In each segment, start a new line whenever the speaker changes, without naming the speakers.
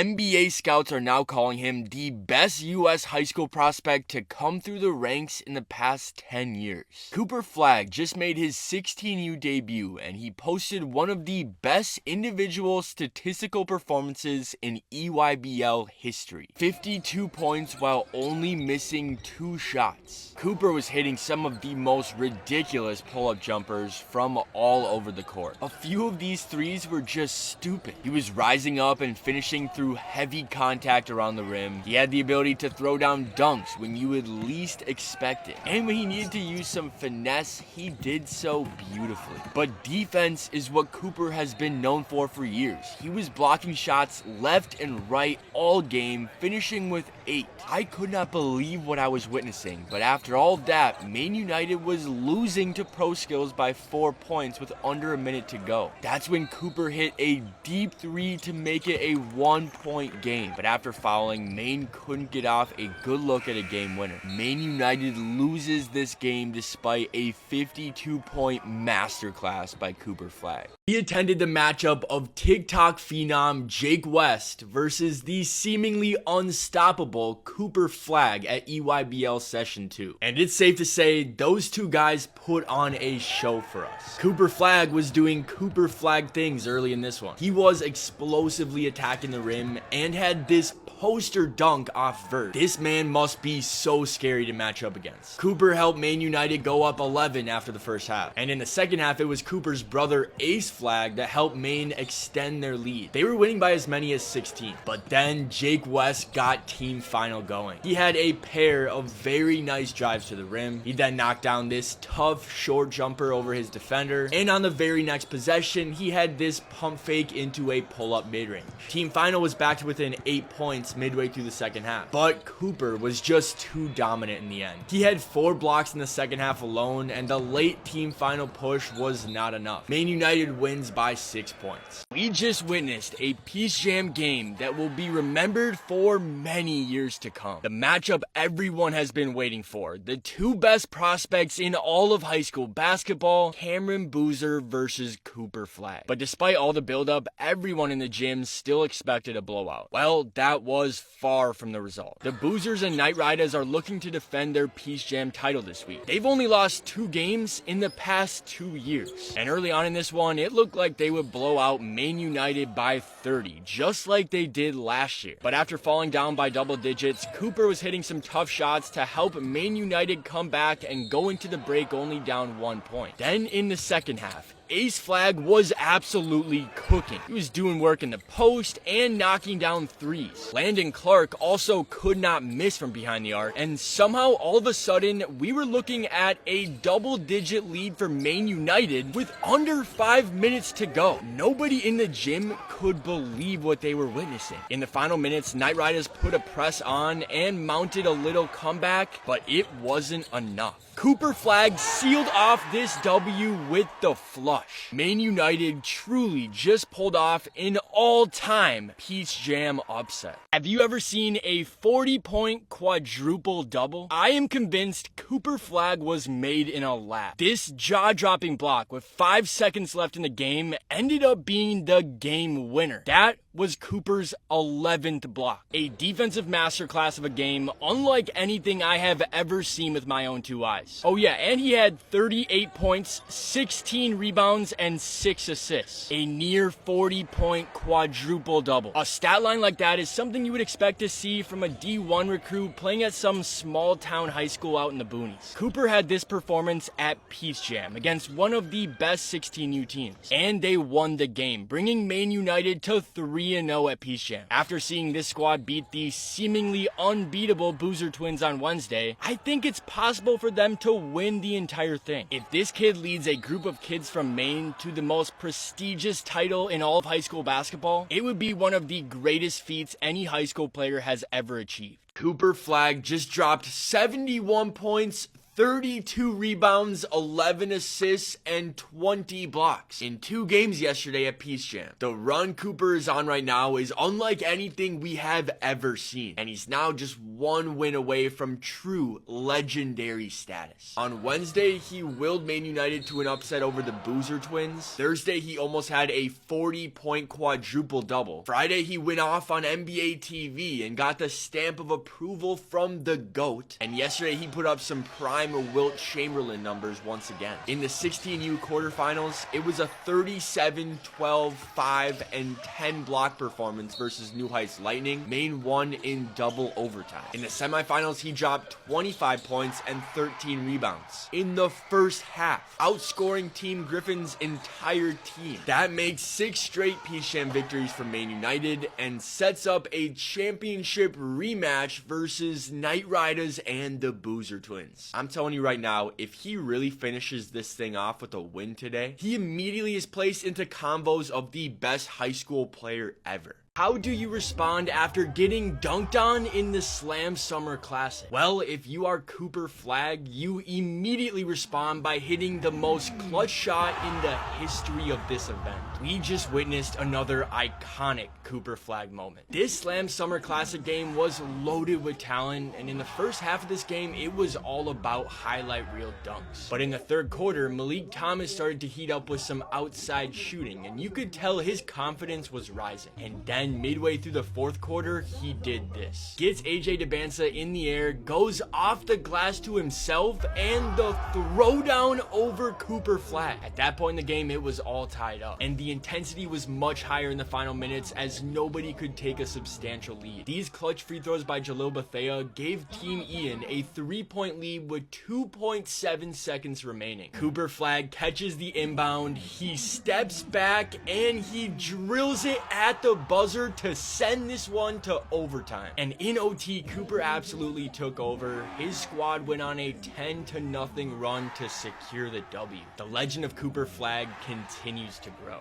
NBA scouts are now calling him the best U.S. high school prospect to come through the ranks in the past 10 years. Cooper Flagg just made his 16U debut, and he posted one of the best individual statistical performances in EYBL history. 52 points while only missing 2 shots. Cooper was hitting some of the most ridiculous pull-up jumpers from all over the court. A few of these threes were just stupid. He was rising up and finishing through heavy contact around the rim. He had the ability to throw down dunks when you would least expect it. And when he needed to use some finesse, he did so beautifully. But defense is what Cooper has been known for years. He was blocking shots left and right all game, finishing with 8. I could not believe what I was witnessing, but after all that, Maine United was losing to Pro Skills by 4 points with under a minute to go. That's when Cooper hit a deep 3 to make it a 1-point game, but after fouling, Maine couldn't get off a good look at a game winner. Maine United loses this game despite a 52-point masterclass by Cooper Flagg. He attended the matchup of TikTok phenom Jake West versus the seemingly unstoppable Cooper Flagg at EYBL Session 2. And it's safe to say those two guys put on a show for us. Cooper Flagg was doing Cooper Flagg things early in this one. He was explosively attacking the rim and had this poster dunk off vert. This man must be so scary to match up against. Cooper helped Maine United go up 11 after the first half. And in the second half, it was Cooper's brother Ace Flagg that helped Maine extend their lead. They were winning by as many as 16. But then Jake West got team final going. He had a pair of very nice drives to the rim. He then knocked down this tough short jumper over his defender. And on the very next possession, he had this pump fake into a pull-up mid-range. Team final was back to within 8 points midway through the second half. But Cooper was just too dominant in the end. He had 4 blocks in the second half alone, and the late team final push was not enough. Maine United wins by 6 points. We just witnessed a Peace Jam game that will be remembered for many years to come. The matchup everyone has been waiting for. The 2 best prospects in all of high school basketball, Cameron Boozer versus Cooper Flagg. But despite all the buildup, everyone in the gym still expected a blowout. Well, that was far from the result. The Boozers and Knight Riders are looking to defend their Peace Jam title this week. They've only lost 2 games in the past 2 years. And early on in this one, it looked like they would blow out Maine United by 30, just like they did last year. But after falling down by double digits, Cooper was hitting some tough shots to help Maine United come back and go into the break only down 1 point. Then in the second half, Ace Flagg was absolutely cooking. He was doing work in the post and knocking down threes. Landon Clark also could not miss from behind the arc, and somehow all of a sudden we were looking at a double-digit lead for Maine United with under 5 minutes to go. Nobody in the gym could believe what they were witnessing. In the final minutes, Knight Riders put a press on and mounted a little comeback, but it wasn't enough. Cooper Flagg sealed off this W with the flush. Maine United truly just pulled off an all-time Peace Jam upset. Have you ever seen a 40-point quadruple double? I am convinced Cooper Flagg was made in a lap. This jaw-dropping block with 5 seconds left in the game ended up being the game winner. That was Cooper's 11th block. A defensive masterclass of a game unlike anything I have ever seen with my own 2 eyes. Oh yeah, and he had 38 points, 16 rebounds, and 6 assists. A near 40-point quadruple double. A stat line like that is something you would expect to see from a D1 recruit playing at some small town high school out in the boonies. Cooper had this performance at Peace Jam against one of the best 16U teams, and they won the game, bringing Maine United to 3-0 at Peace Jam. After seeing this squad beat the seemingly unbeatable Boozer Twins on Wednesday, I think it's possible for them to win the entire thing. If this kid leads a group of kids from Maine to the most prestigious title in all of high school basketball, it would be one of the greatest feats any high school player has ever achieved. Cooper Flagg just dropped 71 points, 32 rebounds, 11 assists, and 20 blocks in 2 games yesterday at Peace Jam. The run Cooper is on right now is unlike anything we have ever seen, and he's now just 1 win away from true legendary status. On Wednesday, he willed Maine United to an upset over the Boozer Twins. Thursday, he almost had a 40-point quadruple-double. Friday, he went off on NBA TV and got the stamp of approval from the GOAT. And yesterday, he put up some prime Wilt Chamberlain numbers once again. In the 16U quarterfinals, it was a 37, 12, 5, and 10 block performance versus New Heights Lightning. Maine won in double overtime. In the semifinals, he dropped 25 points and 13 rebounds in the first half, outscoring Team Griffin's entire team. That makes 6 straight Peace Jam victories for Maine United and sets up a championship rematch versus Knight Riders and the Boozer Twins. I'm telling you right now, if he really finishes this thing off with a win today, he immediately is placed into combos of the best high school player ever. How do you respond after getting dunked on in the Slam Summer Classic? Well, if you are Cooper Flagg, you immediately respond by hitting the most clutch shot in the history of this event. We just witnessed another iconic Cooper Flagg moment. This Slam Summer Classic game was loaded with talent, and in the first half of this game, it was all about highlight reel dunks. But in the third quarter, Malik Thomas started to heat up with some outside shooting, and you could tell his confidence was rising. And then midway through the fourth quarter, he did this. Gets AJ DeBansa in the air, goes off the glass to himself, and the throwdown over Cooper Flagg. At that point in the game, it was all tied up, and the intensity was much higher in the final minutes as nobody could take a substantial lead. These clutch free throws by Jalil Bethea gave Team Ian a 3-point lead with 2.7 seconds remaining. Cooper Flagg catches the inbound, he steps back, and he drills it at the buzzer to send this one to overtime. And in OT, Cooper absolutely took over. His squad went on a 10-0 run to secure the W. The legend of Cooper Flagg continues to grow.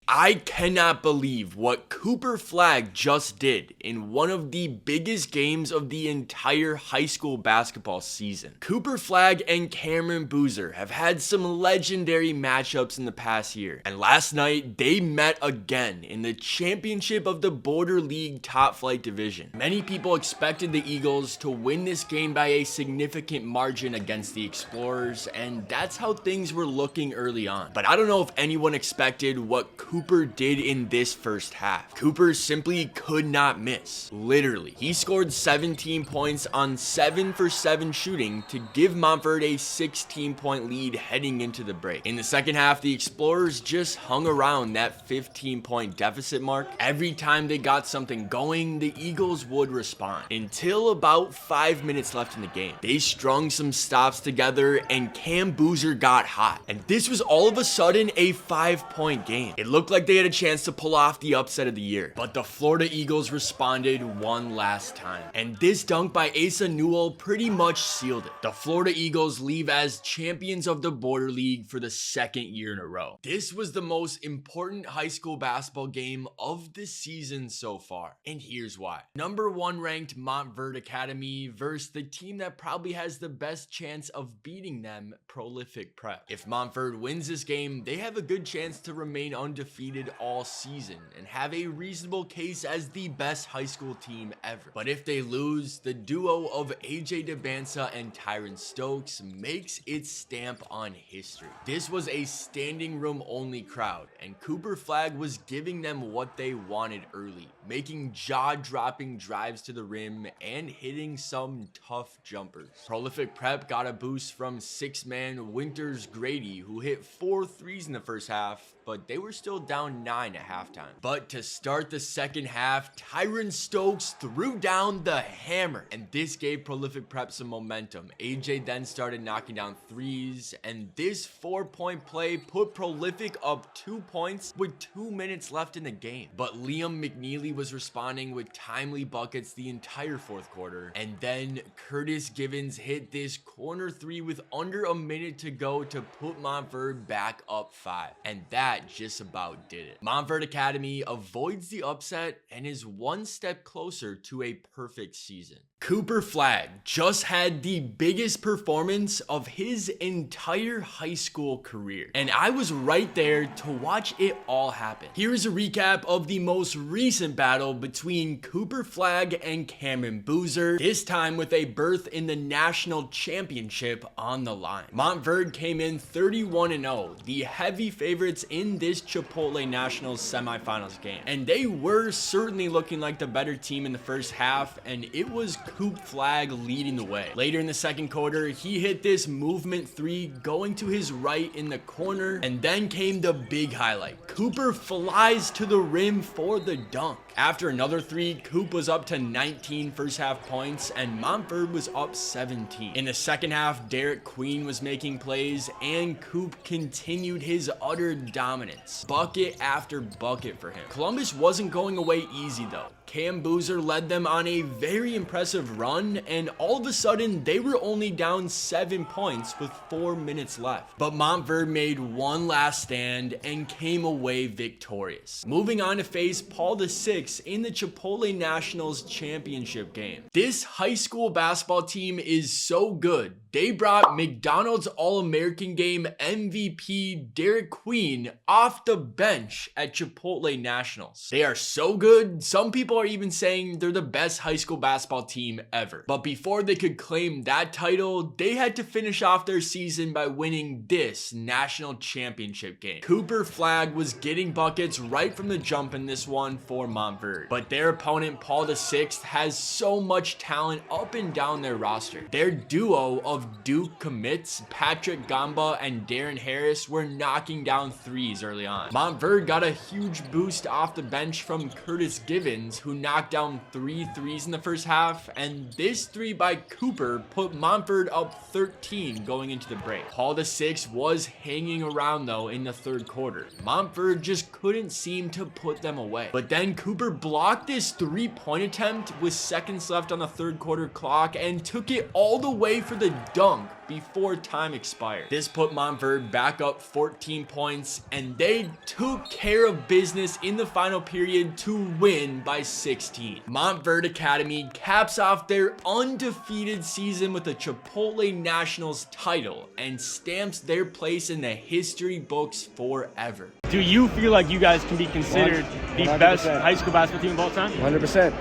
I cannot believe what Cooper Flagg just did in one of the biggest games of the entire high school basketball season. Cooper Flagg and Cameron Boozer have had some legendary matchups in the past year, and last night they met again in the championship of the Border League Top Flight Division. Many people expected the Eagles to win this game by a significant margin against the Explorers, and that's how things were looking early on. But I don't know if anyone expected what Cooper did in this first half. Cooper simply could not miss. Literally. He scored 17 points on 7 for 7 shooting to give Montford a 16-point lead heading into the break. In the second half, the Explorers just hung around that 15-point deficit mark. Every time they got something going, the Eagles would respond. Until about 5 minutes left in the game. They strung some stops together and Cam Boozer got hot. And this was all of a sudden a 5-point game. It looked like they had a chance to pull off the upset of the year, but the Florida Eagles responded one last time, and this dunk by Asa Newell pretty much sealed it. The Florida Eagles leave as champions of the Border League for the 2nd year in a row. This was the most important high school basketball game of the season so far, and here's why. Number 1 ranked Montverde Academy versus the team that probably has the best chance of beating them, Prolific Prep. If Montford wins this game, they have a good chance to remain undefeated all season and have a reasonable case as the best high school team ever. But if they lose, the duo of AJ DeBansa and Tyron Stokes makes its stamp on history. This was a standing room only crowd, and Cooper Flagg was giving them what they wanted early, making jaw-dropping drives to the rim and hitting some tough jumpers. Prolific Prep got a boost from 6-man Winters Grady, who hit 4 threes in the first half, but they were still down 9 at halftime. But to start the second half, Tyron Stokes threw down the hammer, and this gave Prolific Prep some momentum. AJ then started knocking down threes, and this 4-point play put Prolific up 2 points with 2 minutes left in the game. But Liam McNeely was responding with timely buckets the entire fourth quarter. And then Curtis Givens hit this corner three with under a minute to go to put Montverde back up 5. And that just about did it. Montverde Academy avoids the upset and is one step closer to a perfect season. Cooper Flagg just had the biggest performance of his entire high school career, and I was right there to watch it all happen. Here is a recap of the most recent battle between Cooper Flagg and Cameron Boozer, this time with a berth in the national championship on the line. Montverde came in 31-0, the heavy favorites in this Chipotle Nationals semifinals game, and they were certainly looking like the better team in the first half, and it was Coop Flagg leading the way. Later in the second quarter, he hit this movement three going to his right in the corner, and then came the big highlight. Cooper flies to the rim for the dunk. After another three, Coop was up to 19 first half points and Montverde was up 17. In the second half, Derek Queen was making plays and Coop continued his utter dominance. Bucket after bucket for him. Columbus wasn't going away easy though. Cam Boozer led them on a very impressive run, and all of a sudden they were only down 7 points with 4 minutes left. But Montverde made one last stand and came away victorious, moving on to face Paul VI in the Chipotle Nationals championship game. This high school basketball team is so good, they brought McDonald's All-American Game MVP Derek Queen off the bench at Chipotle Nationals. They are so good, some people are even saying they're the best high school basketball team ever. But before they could claim that title, they had to finish off their season by winning this national championship game. Cooper Flagg was getting buckets right from the jump in this one for Montverde, but their opponent Paul VI has so much talent up and down their roster. Their duo of Duke commits Patrick Gamba and Darren Harris were knocking down threes early on. Montverde got a huge boost off the bench from Curtis Givens, who knocked down 3 threes in the first half, and this three by Cooper put Montverde up 13 going into the break. Paul VI was hanging around though in the third quarter. Montverde just couldn't seem to put them away. But then Cooper blocked this 3-point attempt with seconds left on the third quarter clock and took it all the way for the dunk before time expired. This put Montverde back up 14 points, and they took care of business in the final period to win by 16. Montverde Academy caps off their undefeated season with a Chipotle Nationals title and stamps their place in the history books forever.
Do you feel like you guys can be considered the
100%.
best high school basketball team of all time?
100%.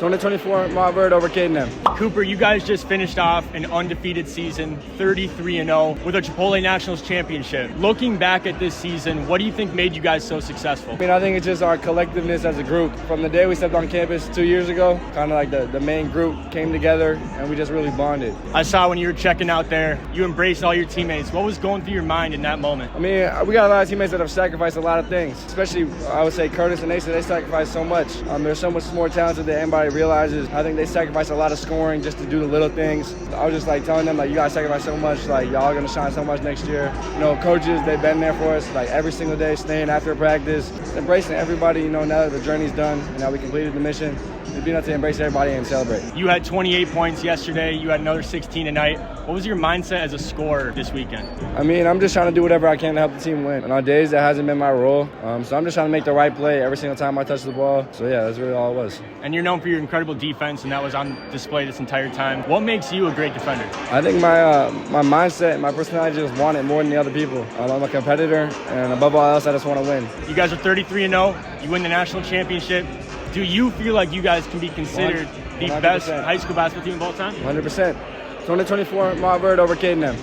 2024, Montverde overcame them.
Cooper, you guys just finished off an undefeated season, 33-0, with a Chipotle Nationals championship. Looking back at this season, what do you think made you guys so successful?
I mean, I think it's just our collectiveness as a group. From the day we stepped on campus 2 years ago, kind of like the main group came together and we just really bonded.
I saw when you were checking out there, you embraced all your teammates. What was going through your mind in that moment?
I mean, we got a lot of teammates that have sacrificed a lot of things, especially I would say Curtis and Asa, they sacrificed so much. They're so much more talented than anybody realizes. I think they sacrifice a lot of scoring just to do the little things. I was just like telling them, like, you guys sacrifice so much, like y'all are gonna shine so much next year. You know, coaches, they've been there for us, like every single day, staying after practice, embracing everybody, you know, now that the journey's done and now we completed the mission. It'd be enough to embrace everybody and celebrate.
You had 28 points yesterday, you had another 16 tonight. What was your mindset as a scorer this weekend?
I mean, I'm just trying to do whatever I can to help the team win. And on days that hasn't been my role, so I'm just trying to make the right play every single time I touch the ball. So yeah, that's really all it was.
And you're known for your incredible defense, and that was on display this entire time. What makes you a great defender?
I think my mindset and my personality just want it more than the other people. I'm a competitor, and above all else, I just want to win.
You guys are 33-0. You win the national championship. Do you feel like you guys can be considered the
100%.
best high school basketball team of all time?
100%. 2024, Montverde overcame them.